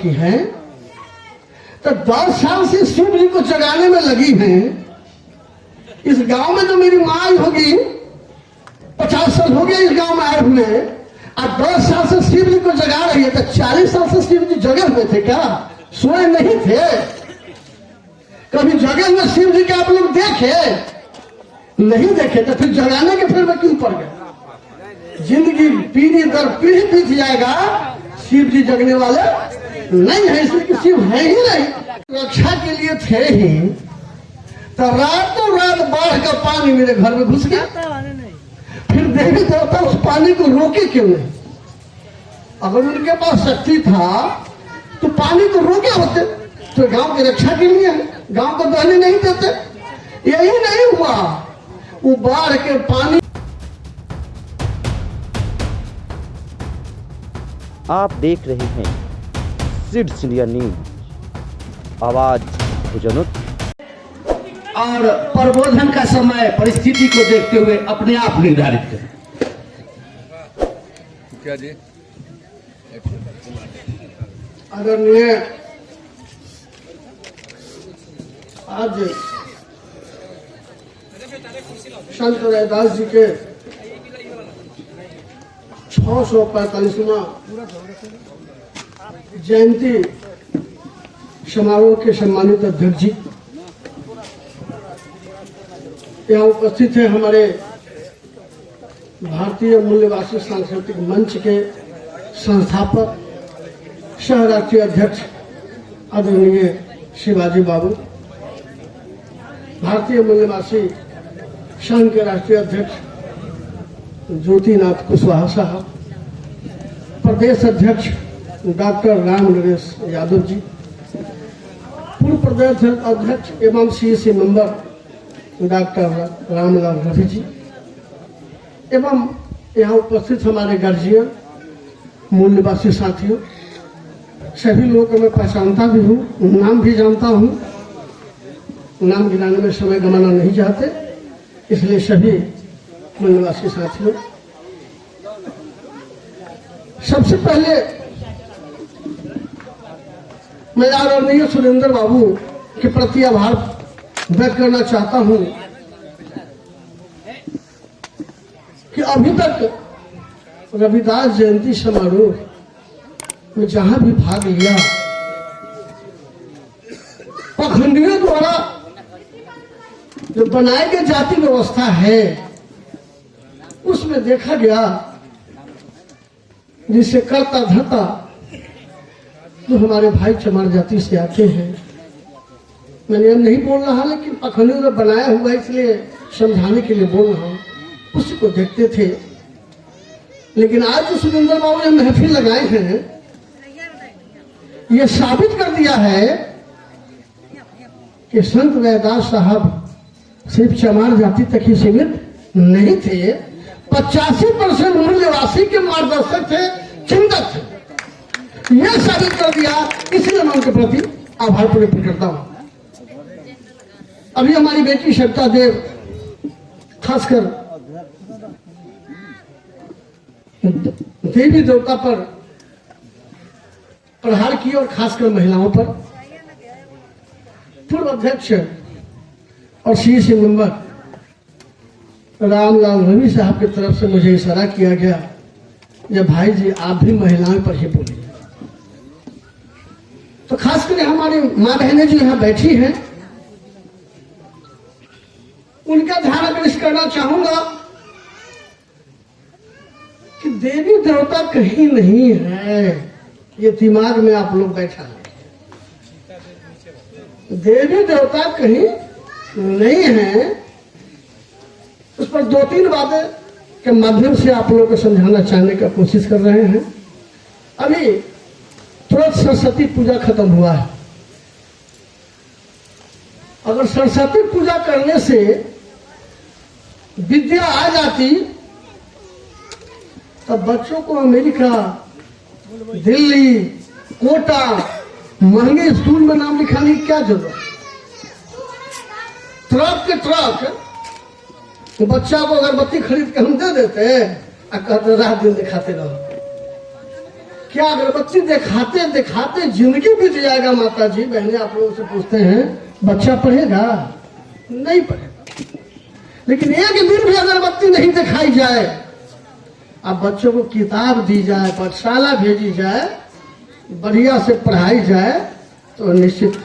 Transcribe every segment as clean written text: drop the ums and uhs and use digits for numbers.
की है तो 10 साल से शिव जी को जगाने में लगी हैं। इस गांव में तो मेरी माँ आई होगी, 50 साल हो गया इस गांव में आए हुए, और 10 साल से शिव जी को जगा रही है। तो 40 साल से शिव जी जगे हुए थे क्या? सोए नहीं थे? कभी जगे हुए शिव जी के आप लोग देखे? नहीं देखे तो फिर जगाने के फिर में क्यों पड़ गए? जिंदगी पीढ़ी दर पीढ़ी बीत जाएगा, शिव जी जगने वाले नहीं है, इसलिए कि शिव है ही नहीं। रक्षा के लिए थे ही तो रातों रात बाढ़ का पानी मेरे घर में घुस गया। फिर देवी देवता उस पानी को रोके क्यों नहीं? अगर उनके पास शक्ति था तो पानी को रोके होते, तो गांव की रक्षा के लिए गांव को बहने नहीं देते। यही नहीं हुआ, वो बाढ़ के पानी। आप देख रहे हैं सीड्स इंडिया न्यूज, आवाज भुजनुत। और प्रबोधन का समय परिस्थिति को देखते हुए अपने आप निर्धारित करें। क्या जी? आदरणीय आज संत रैदास जी के 645वां जयंती समारोह के सम्मानित अध्यक्ष जी, यहाँ उपस्थित है हमारे भारतीय मूल्यवासी सांस्कृतिक मंच के संस्थापक सह राष्ट्रीय अध्यक्ष आदरणीय शिवाजी बाबू, भारतीय मूल्यवासी संघ के राष्ट्रीय अध्यक्ष ज्योतिनाथ कुशवाहा साहब, प्रदेश अध्यक्ष डॉक्टर राम नरेश यादव जी, पूर्व प्रदेश अध्यक्ष एवं CAC member doctor Ramlal Ravi ji, एवं यहाँ उपस्थित हमारे गार्जियन, मूल्यवासी साथियों, सभी लोगों को मैं पहचानता भी हूँ, नाम भी जानता हूँ। नाम गिनाने में समय गंवाना नहीं चाहते, इसलिए सभी मूल्यवासी साथियों, सबसे पहले मैं आदरणीय सुरेंद्र बाबू के प्रति आभार व्यक्त करना चाहता हूं कि अभी तक रविदास जयंती समारोह में जहां भी भाग लिया, पाखंडियों द्वारा जो बनाई गई जाति व्यवस्था है उसमें देखा गया, जिससे करता धरता जो हमारे भाई चमार जाति से आते हैं, मैं नियम नहीं बोल रहा, लेकिन पाखंडियों ने बनाया हुआ इसलिए समझाने के लिए बोल रहा हूं, उसी को देखते थे। लेकिन आज जो सुरेंद्र बाबू ने महफिल लगाए हैं, ये साबित कर दिया है कि संत रैदास साहब सिर्फ चमार जाति तक ही सीमित नहीं थे, 85% मूल्यवासी के मार्गदर्शक थे, चिंतक थे। यह साबित कर दिया, इसलिए मैं उनके प्रति आभार प्रकट करता हूं। अभी हमारी बेटी श्रद्धा देव खासकर देवी देवता पर प्रहार किए, और खासकर महिलाओं पर। पूर्व अध्यक्ष और सीएसी मेंबर रामलाल रवि साहब की तरफ से मुझे इशारा किया गया, जब भाई जी आप भी महिलाओं पर ही बोलिए। तो खासकर हमारी माँ बहनें जो यहाँ बैठी हैं, उनका ध्यान आकर्षित करना चाहूंगा कि देवी देवता कहीं नहीं है, ये दिमाग में आप लोग बैठा है। देवी देवता कहीं नहीं है, उस पर 2-3 बातें के माध्यम से आप लोगों को समझाना चाहने का कोशिश कर रहे हैं। अभी तुरंत सरस्वती पूजा खत्म हुआ है। अगर सरस्वती पूजा करने से विद्या आ जाती, तब बच्चों को अमेरिका, दिल्ली, कोटा, महंगे स्कूल में नाम लिखाने की क्या जरूरत? ट्रक के ट्रक तो बच्चा को अगरबत्ती खरीद के हम दे देते हैं, कहते रात दिन दिखाते रहो। क्या अगरबत्ती दिखाते दिखाते जिंदगी बीत जाएगा माता जी? बहने आप लोगों से पूछते हैं, बच्चा पढ़ेगा? नहीं पढ़ेगा। लेकिन एक दिन भी अगरबत्ती नहीं दिखाई जाए, अब बच्चों को किताब दी जाए, पाठशाला भेजी जाए, बढ़िया से पढ़ाई जाए, तो निश्चित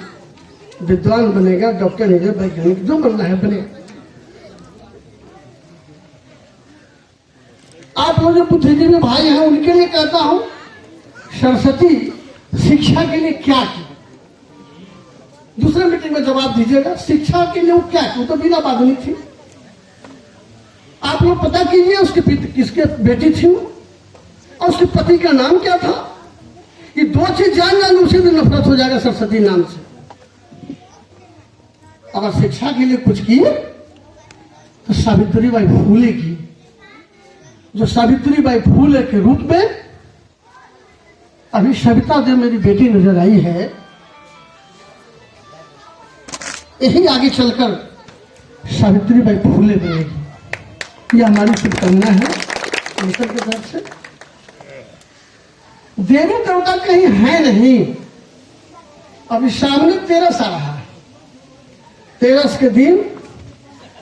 विद्वान बनेगा, डॉक्टर इंजीनियर वैज्ञानिक जो बनना है बनेगा। आप लोग जो बुद्धिजीवी भाई हैं उनके लिए कहता हूं, सरस्वती शिक्षा के लिए क्या की? दूसरे मीटिंग में जवाब दीजिएगा, शिक्षा के लिए वो क्या की? वो तो बिना बाधनी थी। आप लोग पता कीजिए उसके किसके बेटी थी और उसके पति का नाम क्या था। ये दो चीज जान जान उसी दिन नफरत हो जाएगा सरस्वती नाम से। अगर शिक्षा के लिए कुछ किए तो सावित्रीबाई फूले की, जो सावित्रीबाई फूले के रूप में अभी सविता देव मेरी बेटी नजर आई है। यही आगे चलकर सावित्रीबाई फूले बनेगी, यह हमारी शुभकामना है ईश्वर की तरफ से। देवी देवता कहीं है नहीं। अभी सामने 13 आ रहा है, 13 के दिन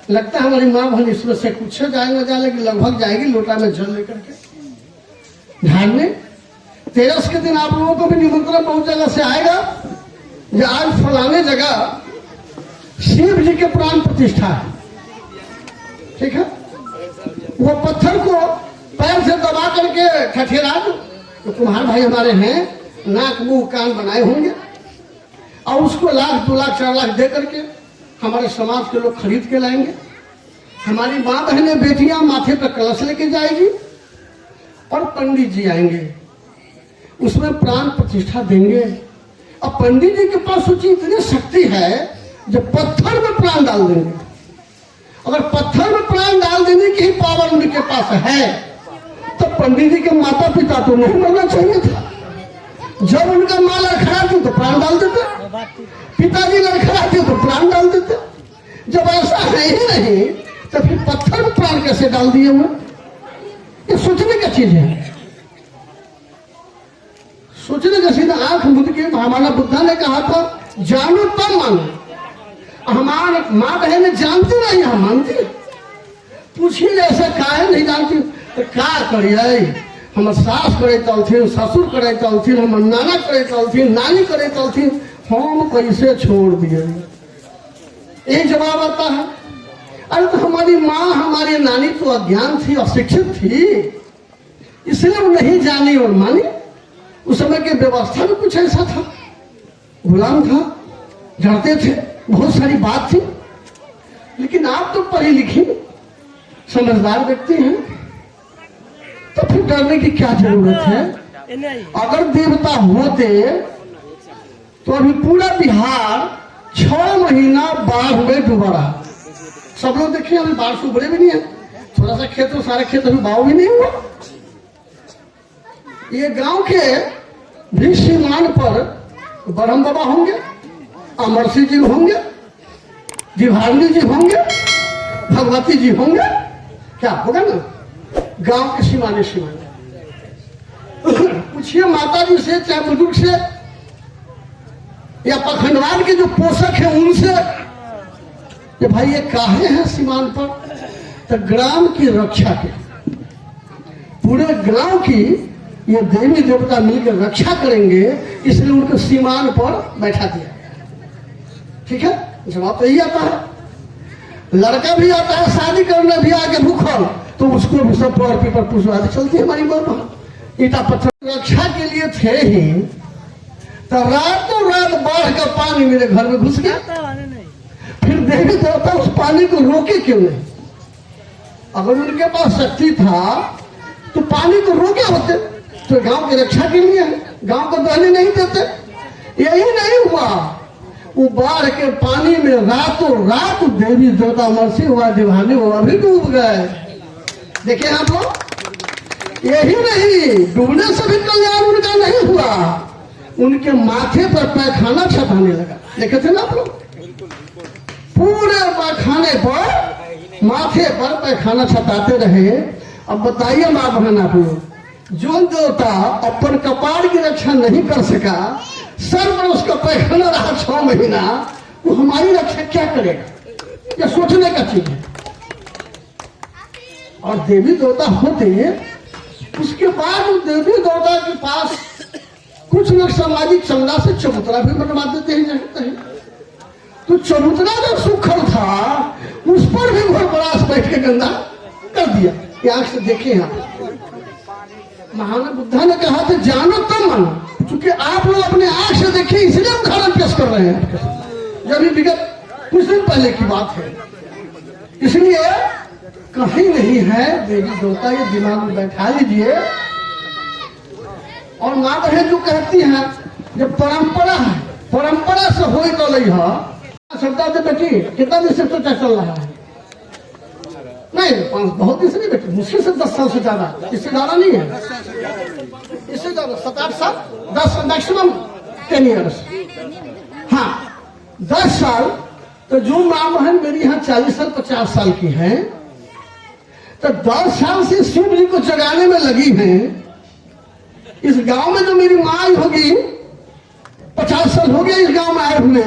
लगता है हमारी माँ बहन ईश्वर से कुछ जाए न जाए, लेकिन लगभग जाएगी लोटा में जल लेकर के ढालने। 13 के दिन आप लोगों को भी निमंत्रण बहुत जगह से आएगा, जो आज फलाने जगह शिव जी के प्राण प्रतिष्ठा है, ठीक है। वो पत्थर को पैर से दबा करके ठठेरा दो, तो कुम्हार भाई हमारे हैं, नाक मुंह कान बनाए होंगे, और उसको 1 लाख 2 लाख 4 लाख दे करके हमारे समाज के लोग खरीद के लाएंगे। हमारी माँ बहनें बेटियां माथे पर कलश लेके जाएगी और पंडित जी आएंगे, उसमें प्राण प्रतिष्ठा देंगे। अब पंडित जी के पास सोचिए इतनी शक्ति है जो पत्थर में प्राण डाल देंगे। अगर पत्थर में प्राण डाल देने की ही पावर उनके पास है, तो पंडित जी के माता पिता तो नहीं मरना चाहिए था। जब उनका माँ लड़खड़ाती तो प्राण डाल देते, पिताजी लड़खड़ाते तो प्राण डाल देते। जब ऐसा है ही नहीं तो फिर पत्थर में प्राण कैसे डाल दिए हुए? ये सोचने का चीज है, सोचने का सीधा आंख मुद के हमारा बुद्धा ने कहा था, जानो तब मानो। हमारे माँ बहन जानती नहीं, हम मानती। पूछिए ऐसा काहे नहीं जानती, तो क्या करिए? हम सास करे चलथिन, ससुर करे चलथिन, हम नाना करे चलथिन, नानी करे चलथिन, हम कैसे छोड़ दिए? एक जवाब आता है, अरे तो हमारी माँ हमारी नानी तो अज्ञान थी, अशिक्षित थी, इसलिए वो नहीं जानी और मानी। उस समय की व्यवस्था में कुछ ऐसा था, गुलाम था, डरते थे, बहुत सारी बात थी। लेकिन आप तो पढ़ी लिखी समझदार व्यक्ति हैं, तो फिर डरने की क्या जरूरत है? अगर देवता होते तो अभी पूरा बिहार 6 महीना बाढ़ में डूबा रहा। सब लोग देखिए अभी बाढ़ से उबरे भी नहीं है, थोड़ा सा खेत, सारे खेत अभी बाव भी नहीं हुआ। ये गांव के भी सीमान पर ब्रह्म बाबा होंगे, अमर सिंह जी होंगे, जिभारनी जी होंगे, भगवती जी होंगे, क्या होगा ना? गांव के सीमाने पूछिए माता जी से, चाहे बुजुर्ग से, या पखंडवाद के जो पोषक है उनसे, कि भाई ये काहे हैं सीमान पर? तो ग्राम की रक्षा के, पूरे गांव की ये देवी देवता मिलकर रक्षा करेंगे, इसलिए उनको सीमान पर बैठा दिया। ठीक है, जवाब तो यही आता है। लड़का भी आता है शादी करने भी आके भूखल, तो उसको भी सब पर पेपर पुछवा चलती है हमारी माँ। ईटा पत्थर रक्षा के लिए थे ही, तो रातों रात बाढ़ का पानी मेरे घर में घुस गया। फिर देवी देवता उस पानी को रोके क्यों नहीं? अगर उनके पास शक्ति था तो पानी को रोके होते, तो गांव की रक्षा के लिए, गांव को बहने नहीं देते। यही नहीं हुआ, वो बाढ़ के पानी में रातों रात देवी देवता मरसी हुआ, दीवाने हुआ, भी डूब गए। देखे आप लोग, यही नहीं, डूबने से भी कल्याण उनका नहीं हुआ, उनके माथे पर पैखाना छपाने लगा। देखे थे ना आप लोग, पूरे पैखाने पर, माथे पर पैखाना छपाते रहे। अब बताइए माँ बहन आप लोग, जो देवता अपन कपार की रक्षा नहीं कर सका, सर पर उसका पैखाना रहा 6 महीना, वो हमारी रक्षा क्या करेगा? यह सोचने का चीज है। और देवी देवता होते उसके बाद वो देवी देवता के पास कुछ लोग सामाजिक चंदा से चबूतरा भी बनवा देते हैं, जानते हैं। तो चबूतरा जो सुखल था उस पर भी घोड़परास बैठ के गंदा कर दिया। ये आंख से देखे हैं। महान बुद्धा ने कहा था जानो तब मानो, क्योंकि आप लोग अपने आंख से देखे इसलिए उदाहरण पेश कर रहे हैं। जब विगत कुछ दिन पहले की बात है, इसलिए कहीं नहीं है देवी देवता, ये दिमाग में बैठा लीजिए। और माँ बहन जो कहती हैं जब परंपरा है, परंपरा से हो तो लई है श्रद्धा से बेटी कितना दिन से तो चल रहा है? नहीं 5 बहुत दिन से नहीं बेटी, मुश्किल से 10 साल से ज्यादा, इससे ज्यादा नहीं है, इससे ज्यादा 7-8 साल, 10 मैक्सिमम 10 ईयर्स। हाँ 10 साल। तो जो माँ बहन मेरी यहाँ 40 साल 50 साल की है, तो 10 साल से शिव जी को जगाने में लगी हैं। इस गांव में जो मेरी माँ होगी 50 साल हो गया इस गांव में आए हुए,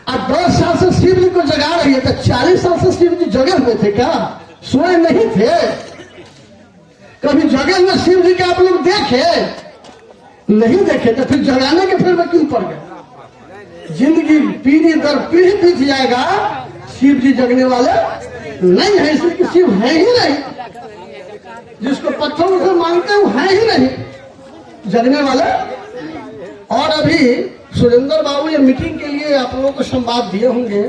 अब 10 साल से शिव जी को जगा रही है। तो 40 साल से शिव जी जगे हुए थे क्या? सोए नहीं थे? कभी जगे हुए शिव जी के आप लोग देखे? नहीं देखे। तो फिर जगाने के फिर में क्यों पड़ गए? जिंदगी पीढ़ी दर पीढ़ी बीत जाएगा, शिव जी जगने वाले नहीं है, इसलिए कि शिव है ही नहीं। जिसको पत्थरों से मांगते हैं वो है ही नहीं जगने वाले। और अभी सुरेंद्र बाबू ये मीटिंग के लिए आप लोगों को संवाद दिए होंगे,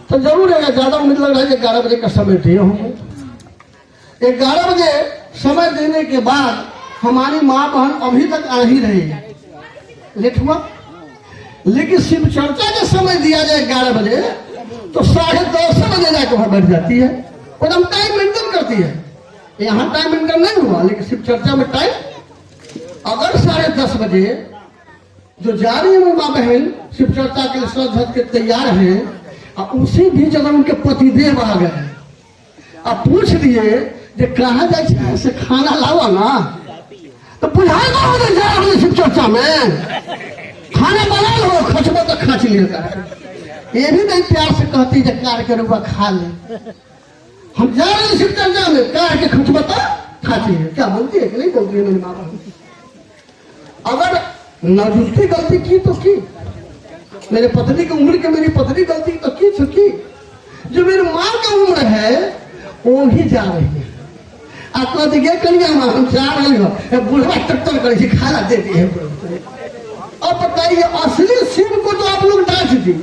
तो जरूर है, ज्यादा उम्मीद लग रहा है 11 बजे का समय दिए होंगे। 11 बजे समय देने के बाद हमारी माँ बहन अभी तक आ ही रही है, लेट हुआ। लेकिन शिव चर्चा का समय दिया जाए 11 बजे तो 10:30 बजे जाकर वहां बैठ जाती है, और हम टाइम मेंटेन करती है। यहाँ टाइम मेंटेन नहीं हुआ, लेकिन शिव चर्चा में टाइम अगर 10:30 बजे जो जा रही है माँ बहन शिव चर्चा के लिए सज के तैयार हैं, और उसी बीच अगर उनके पतिदेव आ गए, अब पूछ दिए जे कहा जाए से खाना लावा ना, तो बुझाएगा हो जा रहे शिव चर्चा में खाना बना लो, खचबो तो खच लिया। ये भी नहीं प्यार से कहती है कार के रुपा खा ले। हम जा रहे हैं शिव चर्चा में, कार के खचबो तो खाती है। क्या बोलती है कि नहीं बोलती है मेरी माँ बहन? अगर नाजुकती गलती की तो की, मेरे पत्नी की उम्र के मेरी पत्नी गलती तो की। जो मेरी माँ का उम्र है वो ही जा रही है। आपको देखिए कन्या माँ हम जा रही हो, बुढ़वा टक्कर कर खाना देती है। अब बताइए असली शिव को तो आप लोग डांट दी,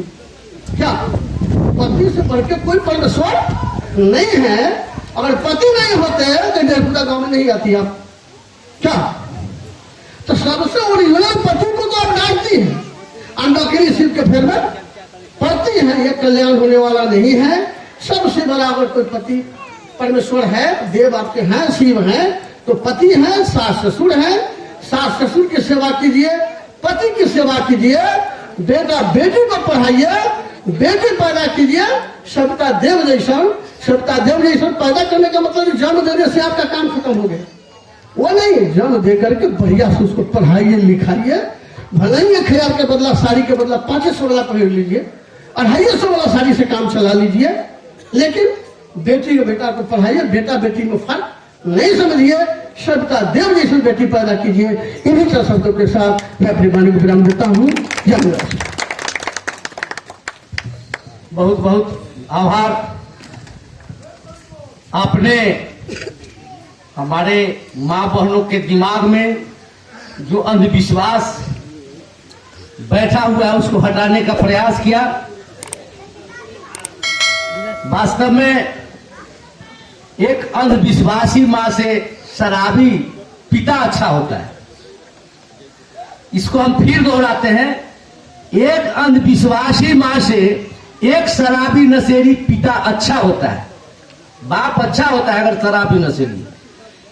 क्या पति से बढ़ के कोई परमेश्वर नहीं है? अगर पति नहीं होते तो डेढ़ गाँव में नहीं आती आप क्या? तो सबसे ओरिजिनल पति को तो आप डांटती हैं, और नौकरी शिव के फेर में पड़ती है। यह कल्याण होने वाला नहीं है। सबसे बराबर कोई पति परमेश्वर है, देव आपके हैं, शिव हैं, तो पति हैं, सास ससुर हैं। सास ससुर की सेवा कीजिए, पति की सेवा कीजिए, बेटा बेटी को पढ़ाइए, बेटी पैदा कीजिए। सबका देव जैसा पैदा करने का मतलब जन्म देने से आपका काम खत्म हो गया, वो नहीं। जन्म दे करके बढ़िया से उसको पढ़ाइए लिखाइए। भले ही 1000 के बदला साड़ी के बदला 500 वाला पहन लीजिए, 250 वाला साड़ी से काम चला लीजिए, लेकिन बेटी को बेटा को पढ़ाइए। बेटा बेटी में फर्क नहीं समझिए, सबका देव जैसे बेटी पैदा कीजिए। इन्हीं चार शब्दों के साथ मैं अपनी वाणी को विराम देता हूँ। जय। बहुत बहुत आभार। आपने हमारे माँ बहनों के दिमाग में जो अंधविश्वास बैठा हुआ है उसको हटाने का प्रयास किया। वास्तव में एक अंधविश्वासी माँ से शराबी पिता अच्छा होता है। इसको हम फिर दोहराते हैं, एक अंधविश्वासी माँ से एक शराबी नशेड़ी पिता अच्छा होता है। बाप अच्छा होता है अगर शराबी नशेड़ी,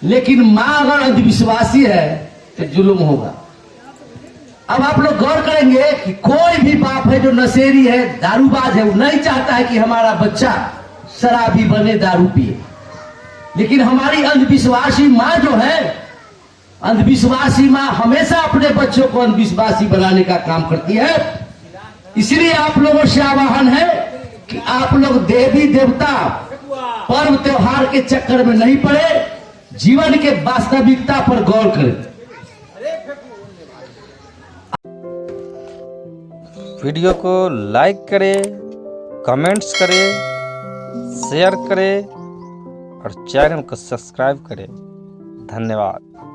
लेकिन माँ अगर अंधविश्वासी है तो जुल्म होगा। अब आप लोग गौर करेंगे कि कोई भी बाप है जो नशेड़ी है, दारूबाज है, वो नहीं चाहता है कि हमारा बच्चा शराबी बने, दारू पिए। लेकिन हमारी अंधविश्वासी माँ जो है अंधविश्वासी माँ हमेशा अपने बच्चों को अंधविश्वासी बनाने का काम करती है। इसलिए आप लोगों से आह्वान है कि आप लोग देवी देवता पर्व त्योहार के चक्कर में नहीं पड़े, जीवन के वास्तविकता पर गौर करें। वीडियो को लाइक करें, कमेंट्स करें, शेयर करें और चैनल को सब्सक्राइब करें। धन्यवाद।